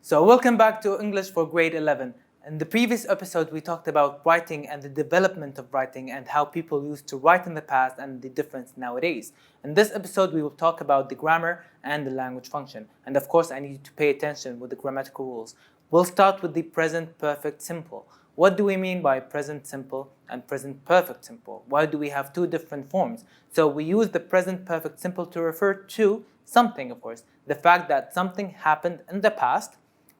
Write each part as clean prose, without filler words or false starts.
So welcome back to English for grade 11. In the previous episode, we talked about writing and the development of writing and how people used to write in the past and the difference nowadays. In this episode, we will talk about the grammar and the language function. And of course, I need you to pay attention with the grammatical rules. We'll start with the present perfect simple. What do we mean by present simple and present perfect simple? Why do we have two different forms? So we use the present perfect simple to refer to something, of course. The fact that something happened in the past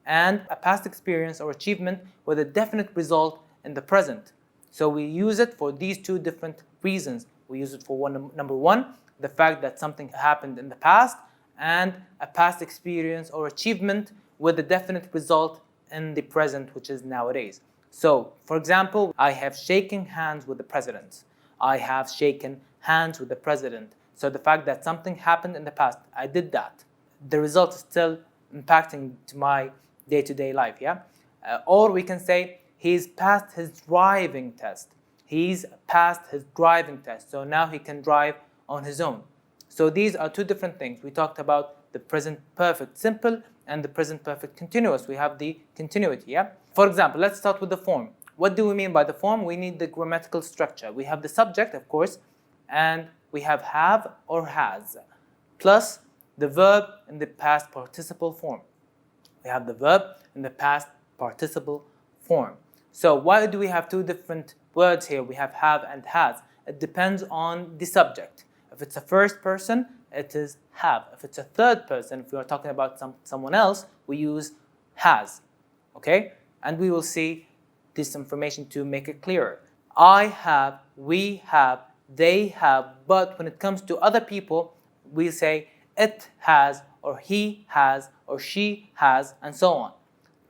and a past experience or achievement with a definite result in the present. So we use it for these two different reasons. We use it for number one, the fact that something happened in the past and a past experience or achievement with a definite result in the present, which is nowadays. So, for example, I have shaken hands with the president. I have shaken hands with the president. So the fact that something happened in the past, I did that. The result is still impacting to my day-to-day life, yeah? Or we can say, he's passed his driving test. He's passed his driving test. So now he can drive on his own. So these are two different things. We talked about the present perfect simple and the present perfect continuous. We have the continuity, yeah? For example, let's start with the form. What do we mean by the form? We need the grammatical structure. We have the subject, of course, and we have or has, plus the verb in the past participle form. We have the verb in the past participle form. So why do we have two different words here? We have and has. It depends on the subject. If it's a first person, it is have. If it's a third person, if we are talking about someone else, we use has. Okay? And we will see this information to make it clearer. I have, we have, they have, but when it comes to other people, we say it has, or he has, or she has, and so on.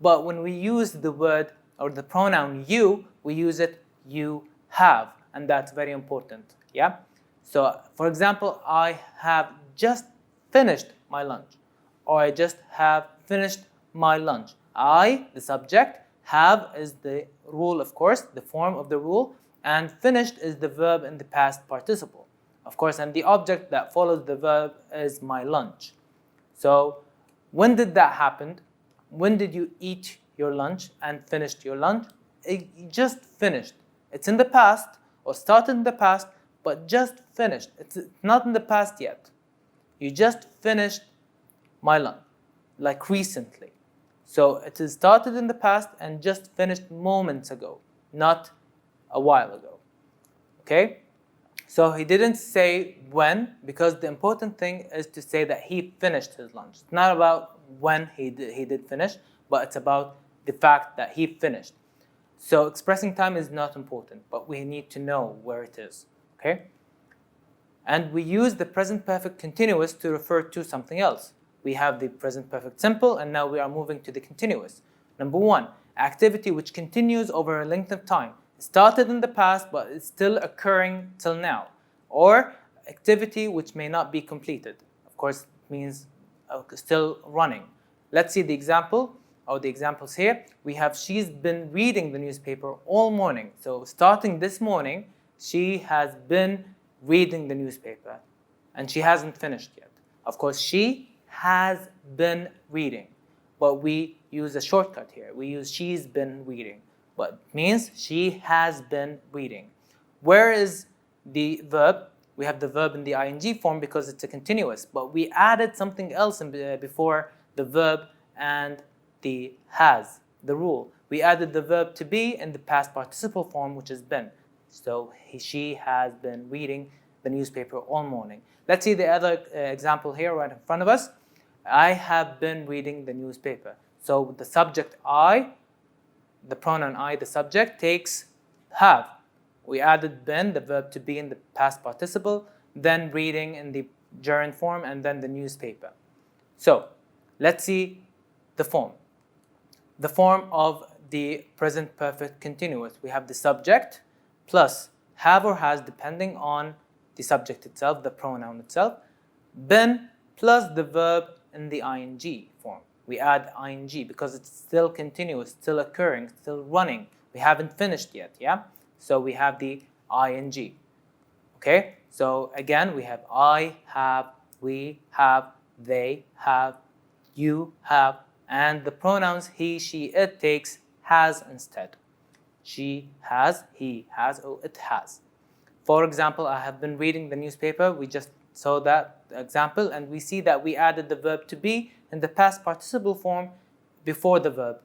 But when we use the word or the pronoun you, we use it you have, and that's very important, yeah? So, for example, I have just finished my lunch, or I just have finished my lunch. I, the subject, have is the rule, of course, the form of the rule, and finished is the verb in the past participle, of course, and the object that follows the verb is my lunch. So, when did that happen? When did you eat your lunch and finished your lunch? It just finished. It's in the past or started in the past, but just finished. It's not in the past yet. You just finished my lunch, like recently. So it is started in the past and just finished moments ago, not a while ago. Okay? So he didn't say when, because the important thing is to say that he finished his lunch. It's not about when he did finish, but it's about the fact that he finished. So expressing time is not important, but we need to know where it is. Okay? And we use the present perfect continuous to refer to something else. We have the present perfect simple, and now we are moving to the continuous. Number one, activity which continues over a length of time. It started in the past, but it's still occurring till now. Or activity which may not be completed. Of course, it means still running. Let's see the example, or the examples here. We have, she's been reading the newspaper all morning. So starting this morning, she has been reading the newspaper, and she hasn't finished yet. Of course, she has been reading, but we use a shortcut here. We use she's been reading, but it means she has been reading. Where is the verb? We have the verb in the ing form because it's a continuous, but we added something else before the verb and the has, the rule. We added the verb to be in the past participle form, which is been. So she has been reading the newspaper all morning. Let's see the other example here right in front of us. I have been reading the newspaper. So the subject I, the pronoun I, the subject, takes have. We added been, the verb to be in the past participle, then reading in the gerund form, and then the newspaper. So let's see the form. The form of the present perfect continuous. We have the subject plus have or has, depending on the subject itself, the pronoun itself, been plus the verb in the ing form. We add ing because it's still continuous, still occurring, still running. We haven't finished yet, yeah? So we have the ing. Okay? So again, we have I have, we have, they have, you have, and the pronouns he, she, it takes has instead. She has, he has, or it has. For example, I have been reading the newspaper. We just saw that example, and we see that we added the verb to be in the past participle form before the verb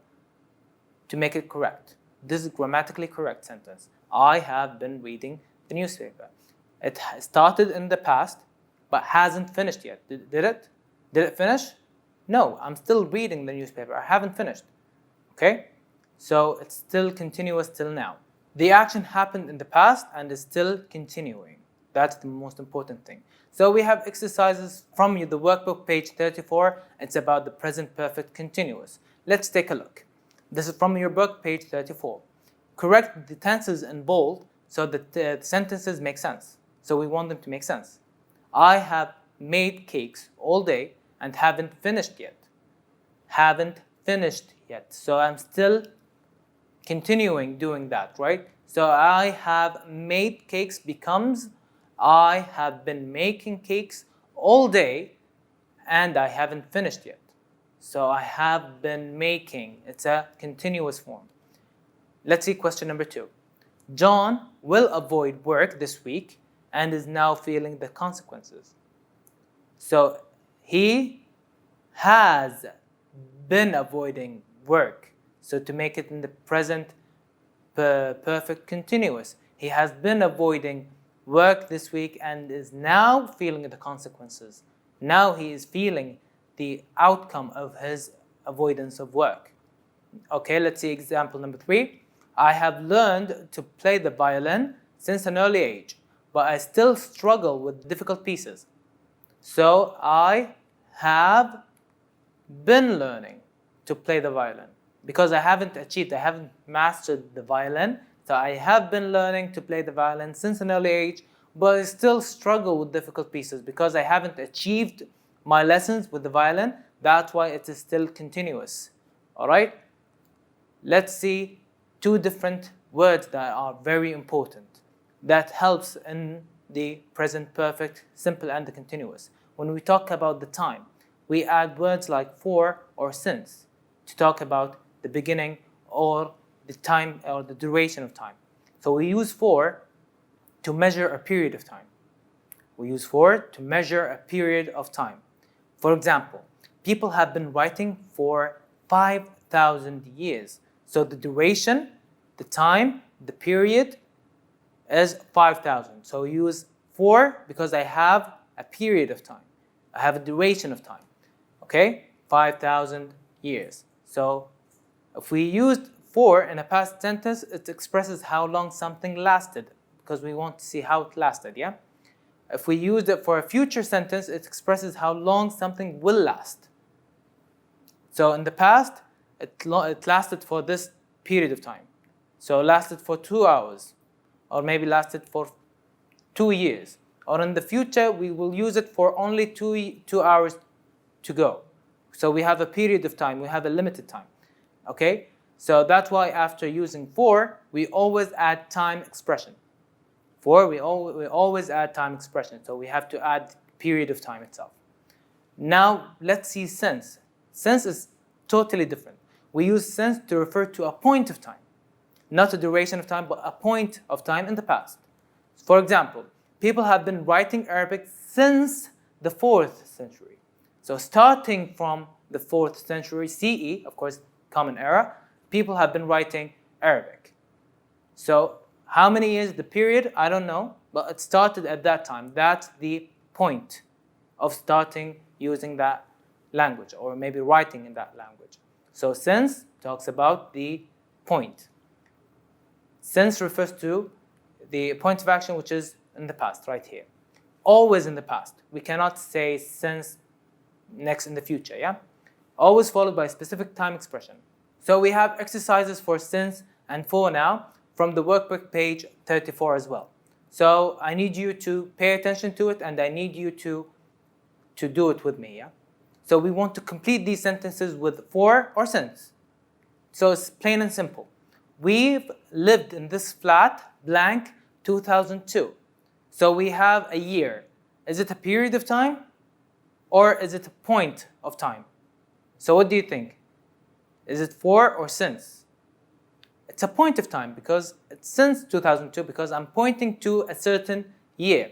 to make it correct. This is grammatically correct sentence. I have been reading the newspaper. It started in the past, but hasn't finished yet. Did it? Did it finish? No, I'm still reading the newspaper. I haven't finished. Okay? So it's still continuous till now. The action happened in the past and is still continuing. That's the most important thing. So we have exercises from the workbook, page 34. It's about the present perfect continuous. Let's take a look. This is from your book, page 34. Correct the tenses in bold so that the sentences make sense. So we want them to make sense. I have made cakes all day and haven't finished yet. Haven't finished yet. So I'm still continuing doing that, right? So I have made cakes becomes I have been making cakes all day and I haven't finished yet. So I have been making. It's a continuous form. Let's see question number 2. John will avoid work this week and is now feeling the consequences. So he has been avoiding work. So to make it in the present perfect continuous, he has been avoiding work this week and is now feeling the consequences. Now he is feeling the outcome of his avoidance of work. Okay, let's see example number 3. I have learned to play the violin since an early age, but I still struggle with difficult pieces. So I have been learning to play the violin because I haven't mastered the violin. So I have been learning to play the violin since an early age, but I still struggle with difficult pieces because I haven't achieved my lessons with the violin. That's why it is still continuous. All right? Let's see 2 different words that are very important that helps in the present perfect, simple, and the continuous. When we talk about the time, we add words like for or since to talk about the beginning or the time or the duration of time. So we use for to measure a period of time. We use for to measure a period of time. For example, people have been writing for 5,000 years. So the duration, the time, the period is 5,000. So we use for because I have a period of time. I have a duration of time. Okay? 5,000 years. So if we used for in a past sentence, it expresses how long something lasted because we want to see how it lasted, yeah? If we used it for a future sentence, it expresses how long something will last. So in the past, it lasted for this period of time. So it lasted for 2 hours, or maybe lasted for 2 years. Or in the future, we will use it for only 2 hours to go. So we have a period of time, we have a limited time. Okay? So that's why after using for, we always add time expression. For, we always add time expression. So we have to add period of time itself. Now, let's see since. Since is totally different. We use since to refer to a point of time. Not a duration of time, but a point of time in the past. For example, people have been writing Arabic since the 4th century. So starting from the 4th century CE, of course, Common Era, people have been writing Arabic. So how many years, the period, I don't know, but it started at that time. That's the point of starting using that language or maybe writing in that language. So since talks about the point. Since refers to the point of action which is in the past, right here. Always in the past. We cannot say since next in the future, yeah? Always followed by a specific time expression. So we have exercises for since and for now from the workbook page 34 as well. So I need you to pay attention to it and I need you to do it with me, yeah? So we want to complete these sentences with for or since. So it's plain and simple. We've lived in this flat blank 2002. So we have a year. Is it a period of time or is it a point of time? So what do you think? Is it for or since? It's a point of time because it's since 2002 because I'm pointing to a certain year.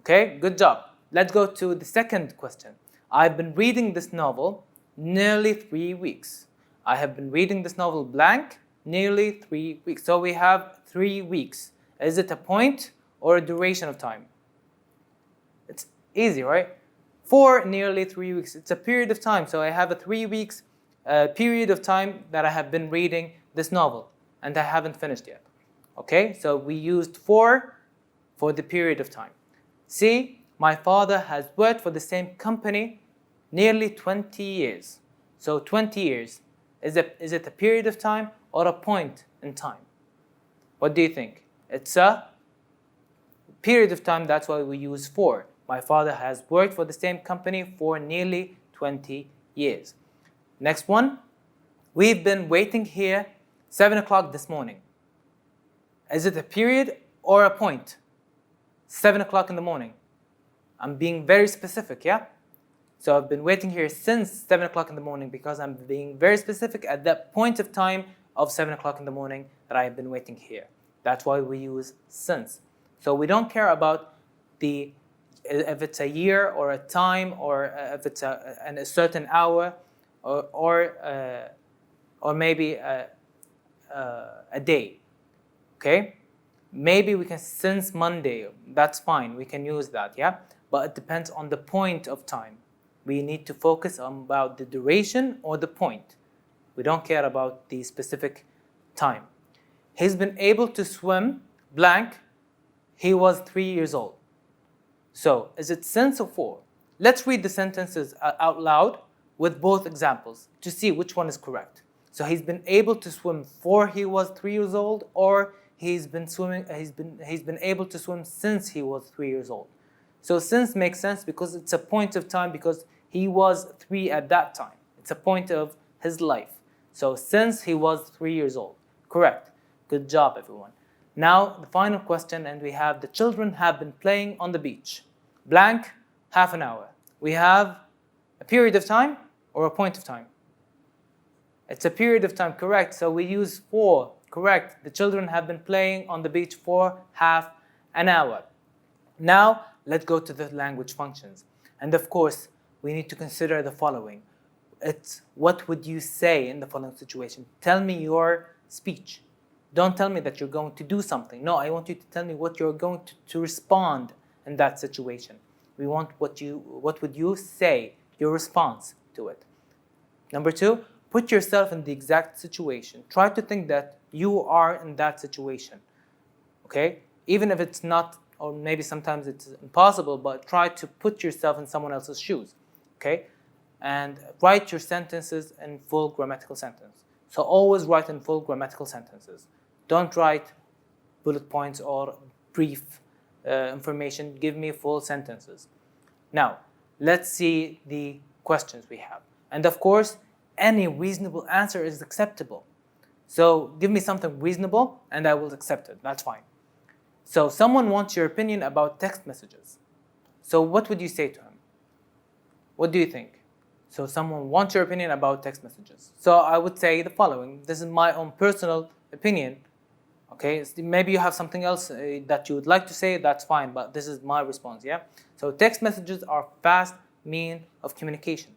Okay, good job. Let's go to the second question. I've been reading this novel nearly 3 weeks. I have been reading this novel blank nearly 3 weeks. So we have 3 weeks. Is it a point or a duration of time? It's easy, right? For nearly 3 weeks. It's a period of time. So I have a 3 weeks period of time that I have been reading this novel and I haven't finished yet. Okay, so we used for the period of time. C, my father has worked for the same company nearly 20 years. So 20 years. Is it a period of time or a point in time? What do you think? It's a period of time, that's why we use for. My father has worked for the same company for nearly 20 years. Next one. We've been waiting here 7 o'clock this morning. Is it a period or a point? 7 o'clock in the morning. I'm being very specific, yeah? So I've been waiting here since 7 o'clock in the morning because I'm being very specific at that point of time of 7 o'clock in the morning that I have been waiting here. That's why we use since. So we don't care about if it's a year or a time or if it's a certain hour or maybe a day. Okay? Maybe we can since Monday. That's fine. We can use that, yeah? But it depends on the point of time. We need to focus on about the duration or the point. We don't care about the specific time. He's been able to swim blank. He was 3 years old. So, is it since or for? Let's read the sentences out loud with both examples to see which one is correct. So, he's been able to swim for he was 3 years old, or he's been able to swim since he was 3 years old. So, since makes sense because it's a point of time because he was 3 at that time. It's a point of his life. So, since he was 3 years old. Correct. Good job, everyone. Now, the final question, and we have the children have been playing on the beach. Blank, half an hour. We have a period of time or a point of time? It's a period of time, correct. So we use for, correct. The children have been playing on the beach for half an hour. Now, let's go to the language functions. And of course, we need to consider the following. It's what would you say in the following situation? Tell me your speech. Don't tell me that you're going to do something. No, I want you to tell me what you're going to respond in that situation. We want what would you say, your response to it. Number 2, put yourself in the exact situation. Try to think that you are in that situation. Okay? Even if it's not, or maybe sometimes it's impossible, but try to put yourself in someone else's shoes. Okay? And write your sentences in full grammatical sentence. So always write in full grammatical sentences. Don't write bullet points or brief information. Give me full sentences. Now, let's see the questions we have. And of course, any reasonable answer is acceptable. So give me something reasonable and I will accept it. That's fine. So someone wants your opinion about text messages. So what would you say to him? What do you think? So someone wants your opinion about text messages. So I would say the following. This is my own personal opinion. Okay, maybe you have something else that you would like to say, that's fine, but this is my response, yeah? So text messages are fast means of communication.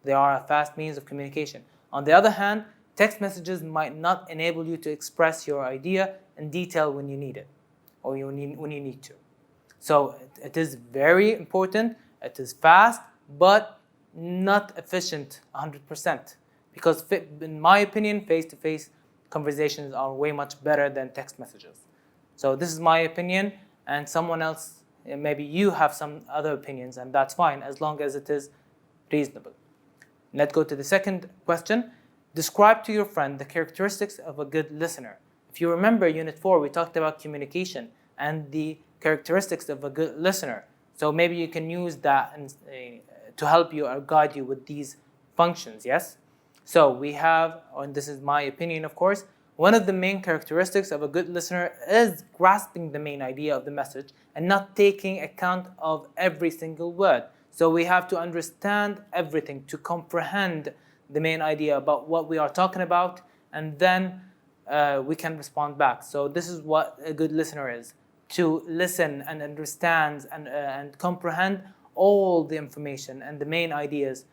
They are a fast means of communication. On the other hand, text messages might not enable you to express your idea in detail when you need it, or when you need to. So it is very important, it is fast, but not efficient 100%. Because in my opinion, face-to-face conversations are way much better than text messages. So this is my opinion, and someone else, maybe you have some other opinions, and that's fine as long as it is reasonable. Let's go to the second question. Describe to your friend the characteristics of a good listener. If you remember Unit 4, we talked about communication and the characteristics of a good listener. So maybe you can use that to help you or guide you with these functions, yes? So we have, and this is my opinion of course, one of the main characteristics of a good listener is grasping the main idea of the message and not taking account of every single word. So we have to understand everything to comprehend the main idea about what we are talking about, and then we can respond back. So this is what a good listener is, to listen and understand and comprehend all the information and the main ideas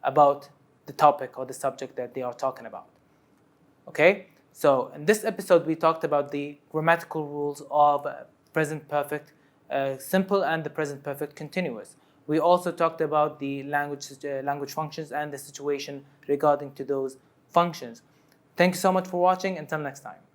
about the topic or the subject that they are talking about. Okay? So in this episode, we talked about the grammatical rules of present perfect simple and the present perfect continuous. We also talked about the language functions and the situation regarding to those functions. Thank you so much for watching. Until next time.